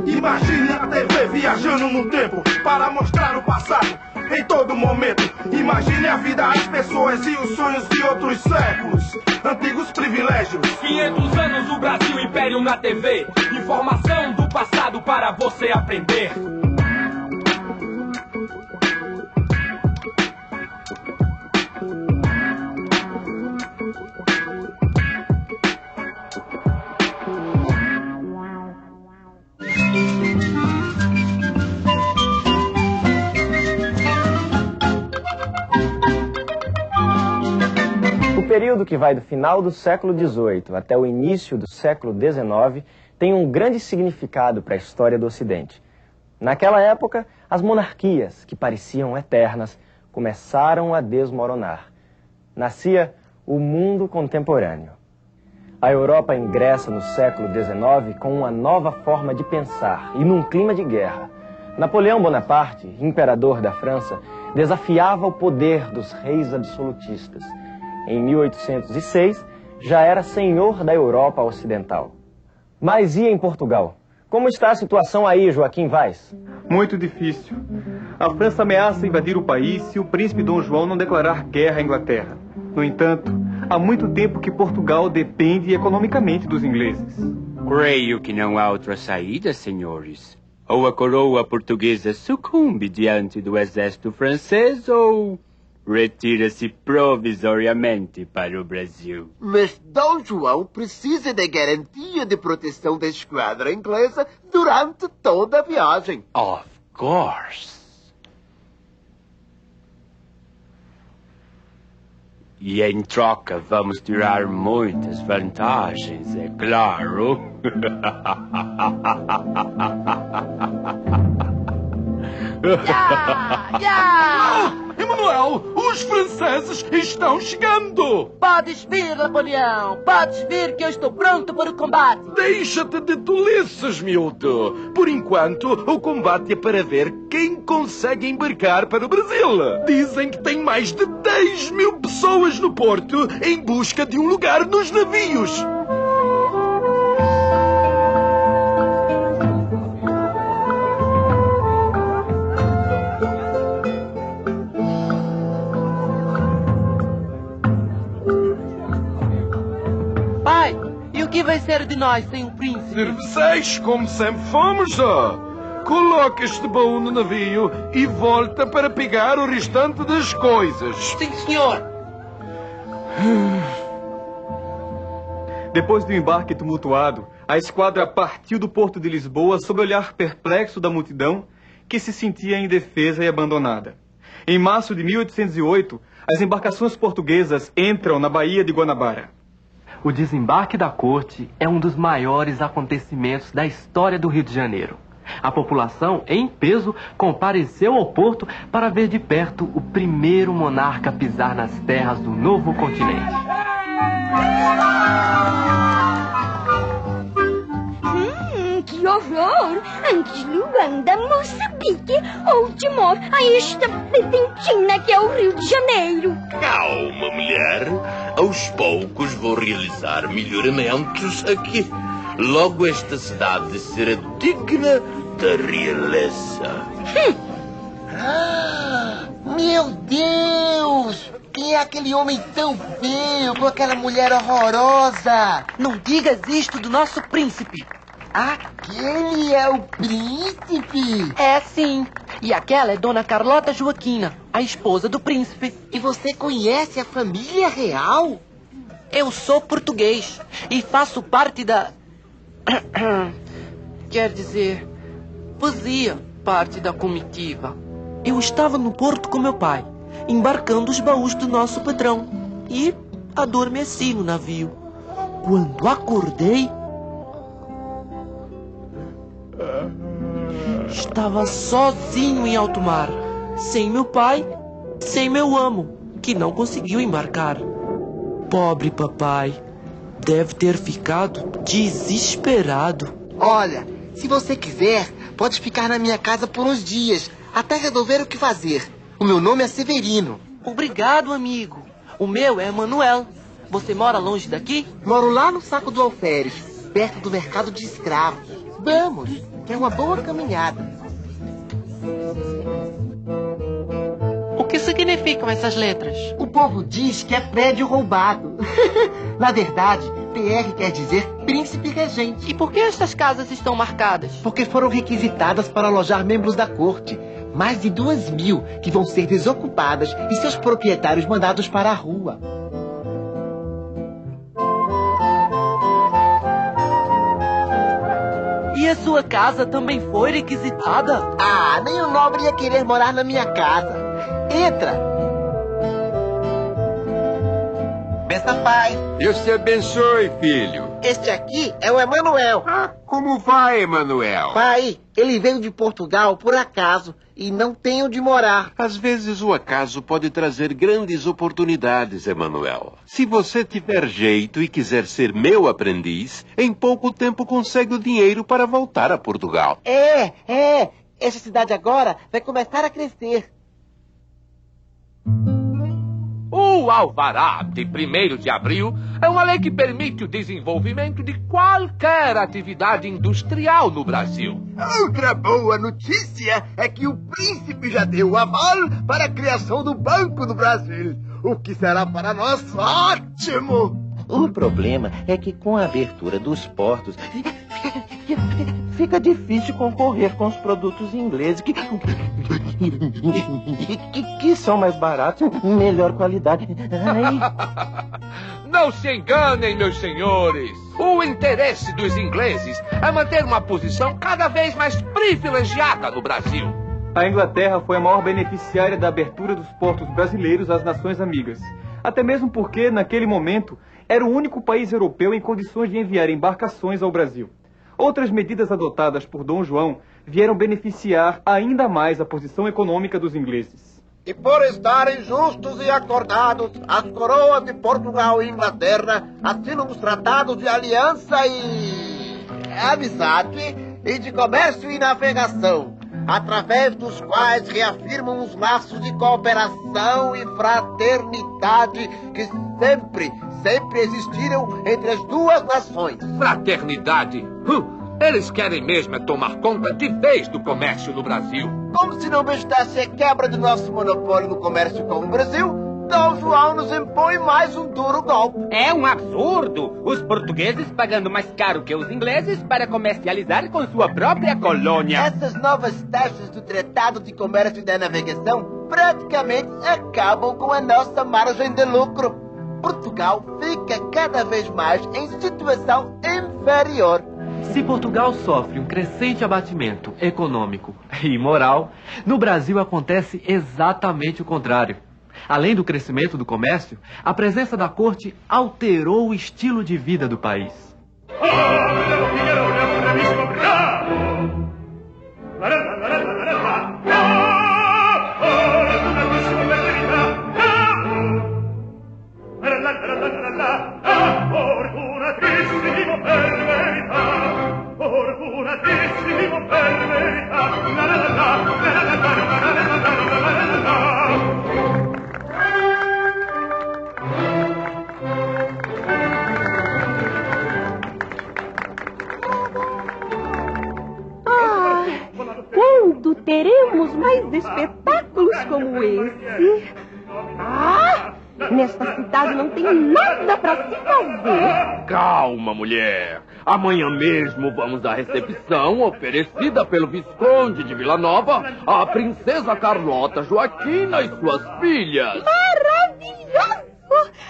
Imagine a TV viajando no tempo para mostrar o passado em todo momento. Imagine a vida, as pessoas e os sonhos de outros séculos. Antigos privilégios. 500 anos o Brasil Império na TV. Informação do passado para você aprender. O período que vai do final do século XVIII até o início do século XIX tem um grande significado para a história do Ocidente. Naquela época, as monarquias, que pareciam eternas, começaram a desmoronar. Nascia o mundo contemporâneo. A Europa ingressa no século XIX com uma nova forma de pensar e num clima de guerra. Napoleão Bonaparte, imperador da França, desafiava o poder dos reis absolutistas. Em 1806, já era senhor da Europa Ocidental. Mas e em Portugal? Como está a situação aí, Joaquim Vaz? Muito difícil. A França ameaça invadir o país se o príncipe Dom João não declarar guerra à Inglaterra. No entanto, há muito tempo que Portugal depende economicamente dos ingleses. Creio que não há outra saída, senhores. Ou a coroa portuguesa sucumbe diante do exército francês, ou retira-se provisoriamente para o Brasil. Mas Dom João precisa da garantia de proteção da esquadra inglesa durante toda a viagem. Of course. E em troca vamos tirar muitas vantagens, é claro. Emanuel, os franceses estão chegando! Podes vir, Napoleão! Podes vir que eu estou pronto para o combate! Deixa-te de tolices, miúdo! Por enquanto, o combate é para ver quem consegue embarcar para o Brasil. Dizem que tem mais de 10.000 pessoas no porto em busca de um lugar nos navios. Pai, e o que vai ser de nós sem o príncipe? Serviçais, como sempre fomos, ó. Coloca este baú no navio e volta para pegar o restante das coisas. Sim, senhor! Depois do embarque tumultuado, a esquadra partiu do porto de Lisboa sob o olhar perplexo da multidão que se sentia indefesa e abandonada. Em março de 1808, as embarcações portuguesas entram na Baía de Guanabara. O desembarque da corte é um dos maiores acontecimentos da história do Rio de Janeiro. A população, em peso, compareceu ao porto para ver de perto o primeiro monarca a pisar nas terras do novo continente. Que horror! Antes Luanda, Moçambique ou Timor, a esta pedentina que é o Rio de Janeiro. Calma, mulher. Aos poucos vou realizar melhoramentos aqui. Logo esta cidade será digna da realeza. Meu Deus! Quem é aquele homem tão feio com aquela mulher horrorosa? Não digas isto do nosso príncipe! Aquele é o príncipe? É sim. E aquela é Dona Carlota Joaquina, a esposa do príncipe. E você conhece a família real? Eu sou português e faço parte da... Quer dizer, fazia parte da comitiva. Eu estava no porto com meu pai, embarcando os baús do nosso patrão. E adormeci no navio. Quando acordei... estava sozinho em alto mar, sem meu pai, sem meu amo, que não conseguiu embarcar. Pobre papai, deve ter ficado desesperado. Olha, se você quiser, pode ficar na minha casa por uns dias, até resolver o que fazer. O meu nome é Severino. Obrigado, amigo. O meu é Manuel. Você mora longe daqui? Moro lá no Saco do Alferes, perto do mercado de escravos. Vamos, que é uma boa caminhada. O que significam essas letras? O povo diz que é prédio roubado. Na verdade, PR quer dizer príncipe regente. E por que estas casas estão marcadas? Porque foram requisitadas para alojar membros da corte. Mais de 2.000 que vão ser desocupadas e seus proprietários mandados para a rua. E a sua casa também foi requisitada? Ah, nenhum nobre ia querer morar na minha casa. Entra! Benção, pai. Deus te abençoe, filho. Este aqui é o Emanuel. Como vai, Emanuel? Pai, ele veio de Portugal por acaso e não tem onde morar. Às vezes o acaso pode trazer grandes oportunidades, Emanuel. Se você tiver jeito e quiser ser meu aprendiz, em pouco tempo consegue o dinheiro para voltar a Portugal. É. Essa cidade agora vai começar a crescer. O Alvará de 1º de abril é uma lei que permite o desenvolvimento de qualquer atividade industrial no Brasil. Outra boa notícia é que o príncipe já deu o aval para a criação do Banco do Brasil, o que será para nós ótimo. O problema é que com a abertura dos portos fica difícil concorrer com os produtos ingleses que são mais baratos e melhor qualidade. Não se enganem, meus senhores. O interesse dos ingleses é manter uma posição cada vez mais privilegiada no Brasil. A Inglaterra foi a maior beneficiária da abertura dos portos brasileiros às nações amigas. Até mesmo porque, naquele momento, era o único país europeu em condições de enviar embarcações ao Brasil. Outras medidas adotadas por Dom João vieram beneficiar ainda mais a posição econômica dos ingleses. E por estarem justos e acordados, as coroas de Portugal e Inglaterra assinam os tratados de aliança e amizade e de comércio e navegação, através dos quais reafirmam os laços de cooperação e fraternidade que sempre existiram entre as duas nações. Fraternidade? Eles querem mesmo tomar conta de vez do comércio no Brasil. Como se não bastasse a quebra do nosso monopólio no comércio com o Brasil, Dom João nos impõe mais um duro golpe. É um absurdo! Os portugueses pagando mais caro que os ingleses para comercializar com sua própria colônia. Essas novas taxas do Tratado de Comércio e da Navegação praticamente acabam com a nossa margem de lucro. Portugal fica cada vez mais em situação inferior. Se Portugal sofre um crescente abatimento econômico e moral, no Brasil acontece exatamente o contrário. Além do crescimento do comércio, a presença da corte alterou o estilo de vida do país. Quando teremos mais espetáculos como esse? Nesta cidade não tem nada para se fazer. Calma, mulher. Amanhã mesmo vamos à recepção oferecida pelo Visconde de Vila Nova à princesa Carlota Joaquina e suas filhas. Maravilhoso!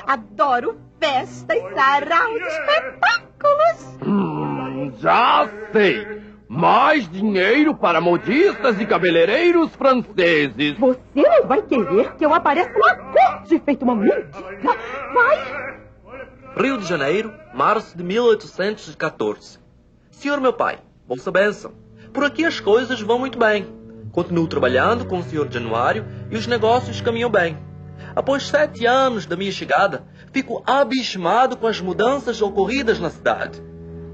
Adoro festas, sarau e espetáculos. Já sei. Mais dinheiro para modistas e cabeleireiros franceses. Você não vai querer que eu apareça na corte feito uma mendiga. Vai! Rio de Janeiro, março de 1814. Senhor meu pai, vossa bênção. Por aqui as coisas vão muito bem. Continuo trabalhando com o Sr. Januário e os negócios caminham bem. Após 7 anos da minha chegada, fico abismado com as mudanças ocorridas na cidade.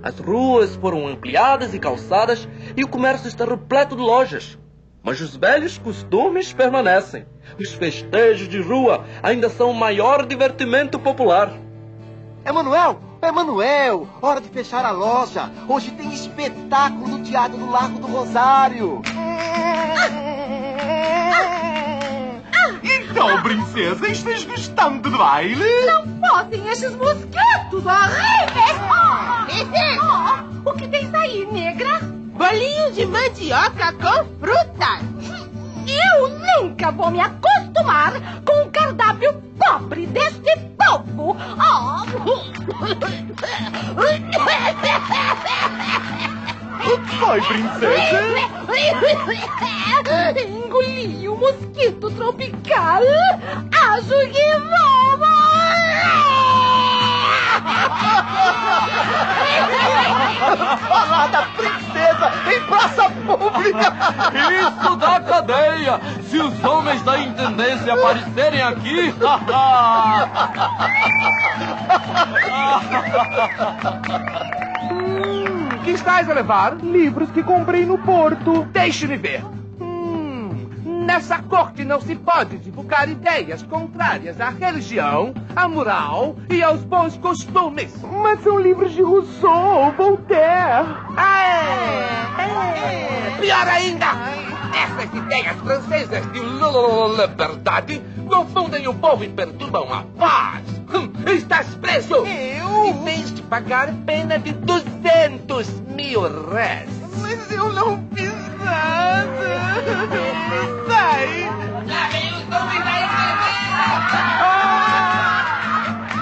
As ruas foram ampliadas e calçadas e o comércio está repleto de lojas. Mas os velhos costumes permanecem. Os festejos de rua ainda são o maior divertimento popular. Emanuel, Emanuel, hora de fechar a loja. Hoje tem espetáculo no Teatro do Largo do Rosário. Então, princesa, estás gostando do baile? Não podem esses mosquitos horríveis! O que tens aí, negra? Bolinho de mandioca com frutas. Eu nunca vou me acostumar com o cardápio pobre deste povo. O que foi, princesa? Engoli o mosquito tropical. Acho que vou Falar da princesa em praça pública! Isso da cadeia! Se os homens da intendência aparecerem aqui... Que estás a levar? Livros que comprei no porto. Deixe-me ver. Nessa corte não se pode divulgar ideias contrárias à religião, à moral e aos bons costumes. Mas são livros de Rousseau, Voltaire. Pior ainda! Essas ideias francesas de liberdade confundem o povo e perturbam a paz. Estás preso! Eu? E tens de pagar pena de 200 mil réis. Mas eu não fiz nada. Sai! Já vem os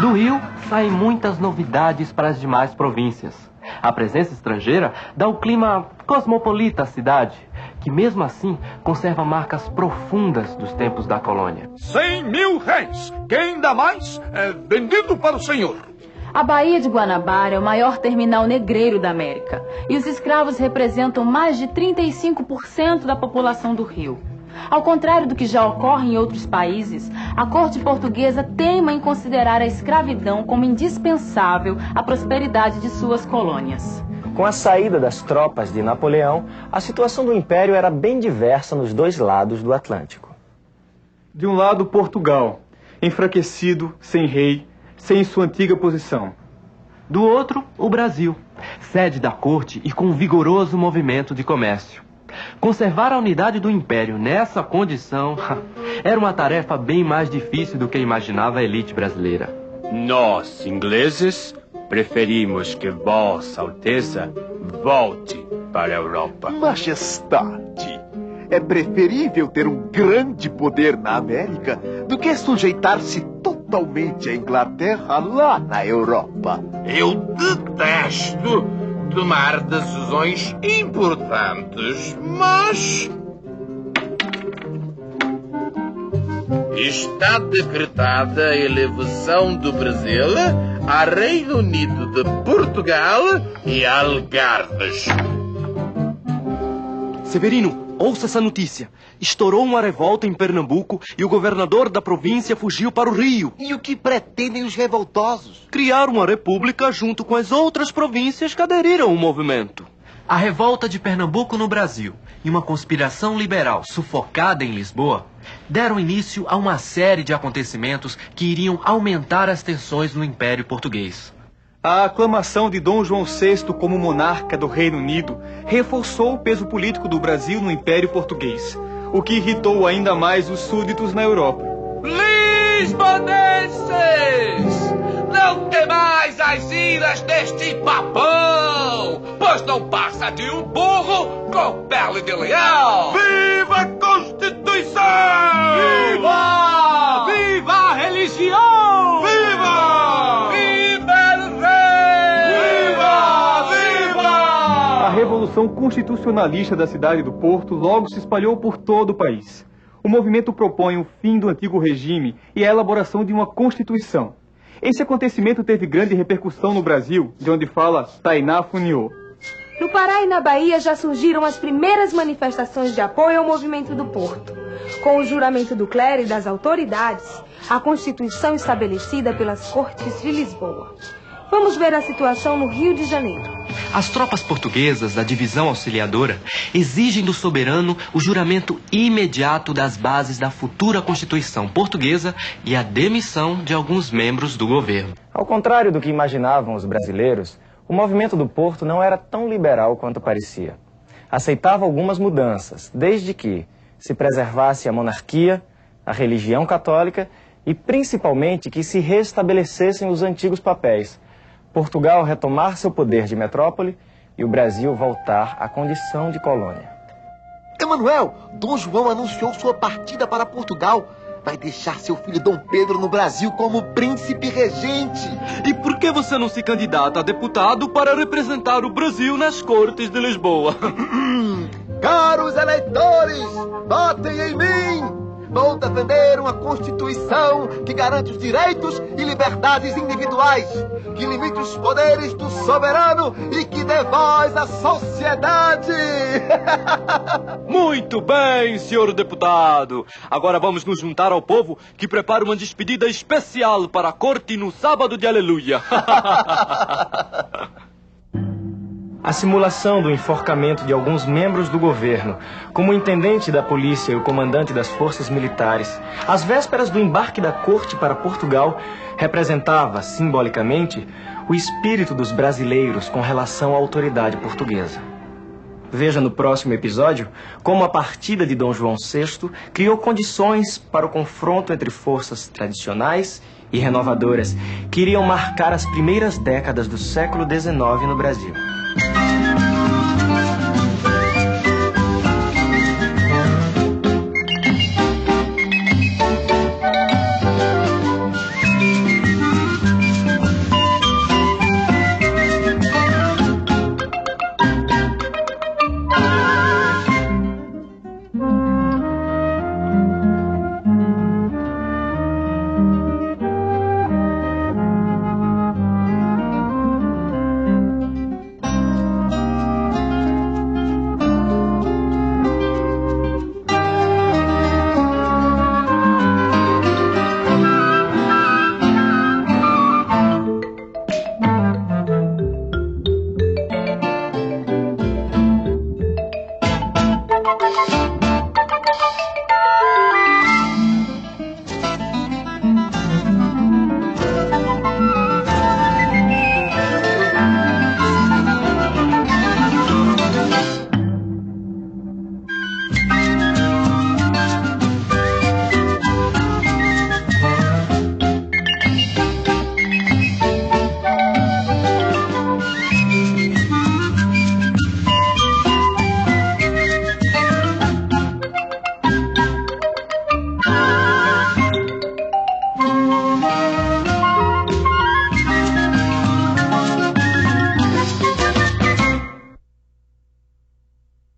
Do Rio saem muitas novidades para as demais províncias. A presença estrangeira dá o clima cosmopolita à cidade, que mesmo assim conserva marcas profundas dos tempos da colônia. 100 mil réis! Quem dá mais é vendido para o senhor. A Baía de Guanabara é o maior terminal negreiro da América e os escravos representam mais de 35% da população do Rio. Ao contrário do que já ocorre em outros países, a corte portuguesa teima em considerar a escravidão como indispensável à prosperidade de suas colônias. Com a saída das tropas de Napoleão, a situação do Império era bem diversa nos dois lados do Atlântico. De um lado, Portugal, enfraquecido, sem rei, sem sua antiga posição. Do outro, o Brasil, sede da corte e com um vigoroso movimento de comércio. Conservar a unidade do Império nessa condição era uma tarefa bem mais difícil do que imaginava a elite brasileira. Nós, ingleses, preferimos que Vossa Alteza volte para a Europa. Majestade, é preferível ter um grande poder na América do que sujeitar-se totalmente à Inglaterra lá na Europa. Eu detesto tomar decisões importantes, mas está decretada a elevação do Brasil a Reino Unido de Portugal e Algarves. Severino, ouça essa notícia. Estourou uma revolta em Pernambuco e o governador da província fugiu para o Rio. E o que pretendem os revoltosos? Criar uma república junto com as outras províncias que aderiram ao movimento. A revolta de Pernambuco no Brasil e uma conspiração liberal sufocada em Lisboa deram início a uma série de acontecimentos que iriam aumentar as tensões no Império Português. A aclamação de Dom João VI como monarca do Reino Unido reforçou o peso político do Brasil no Império Português, o que irritou ainda mais os súditos na Europa. Lisbonenses! Não temais as iras deste papão, pois não passa de um burro com pele de leão! Viva a Constituição! Viva! Viva a religião! Viva! Viva o rei! Viva! Viva! A Revolução Constitucionalista da cidade do Porto logo se espalhou por todo o país. O movimento propõe o fim do antigo regime e a elaboração de uma Constituição. Esse acontecimento teve grande repercussão no Brasil, de onde fala Tainá Funiô. No Pará e na Bahia já surgiram as primeiras manifestações de apoio ao movimento do Porto. Com o juramento do clero e das autoridades, a Constituição estabelecida pelas Cortes de Lisboa. Vamos ver a situação no Rio de Janeiro. As tropas portuguesas da divisão auxiliadora exigem do soberano o juramento imediato das bases da futura Constituição portuguesa e a demissão de alguns membros do governo. Ao contrário do que imaginavam os brasileiros, o movimento do Porto não era tão liberal quanto parecia. Aceitava algumas mudanças, desde que se preservasse a monarquia, a religião católica e principalmente que se restabelecessem os antigos papéis. Portugal retomar seu poder de metrópole e o Brasil voltar à condição de colônia. Emanuel, Dom João anunciou sua partida para Portugal. Vai deixar seu filho Dom Pedro no Brasil como príncipe regente. E por que você não se candidata a deputado para representar o Brasil nas Cortes de Lisboa? Caros eleitores, votem em mim! Vou defender uma Constituição que garante os direitos e liberdades individuais, que limite os poderes do soberano e que dê voz à sociedade. Muito bem, senhor deputado. Agora vamos nos juntar ao povo que prepara uma despedida especial para a corte no sábado de Aleluia. A simulação do enforcamento de alguns membros do governo, como o intendente da polícia e o comandante das forças militares, às vésperas do embarque da corte para Portugal, representava, simbolicamente, o espírito dos brasileiros com relação à autoridade portuguesa. Veja no próximo episódio como a partida de Dom João VI criou condições para o confronto entre forças tradicionais e renovadoras que iriam marcar as primeiras décadas do século XIX no Brasil.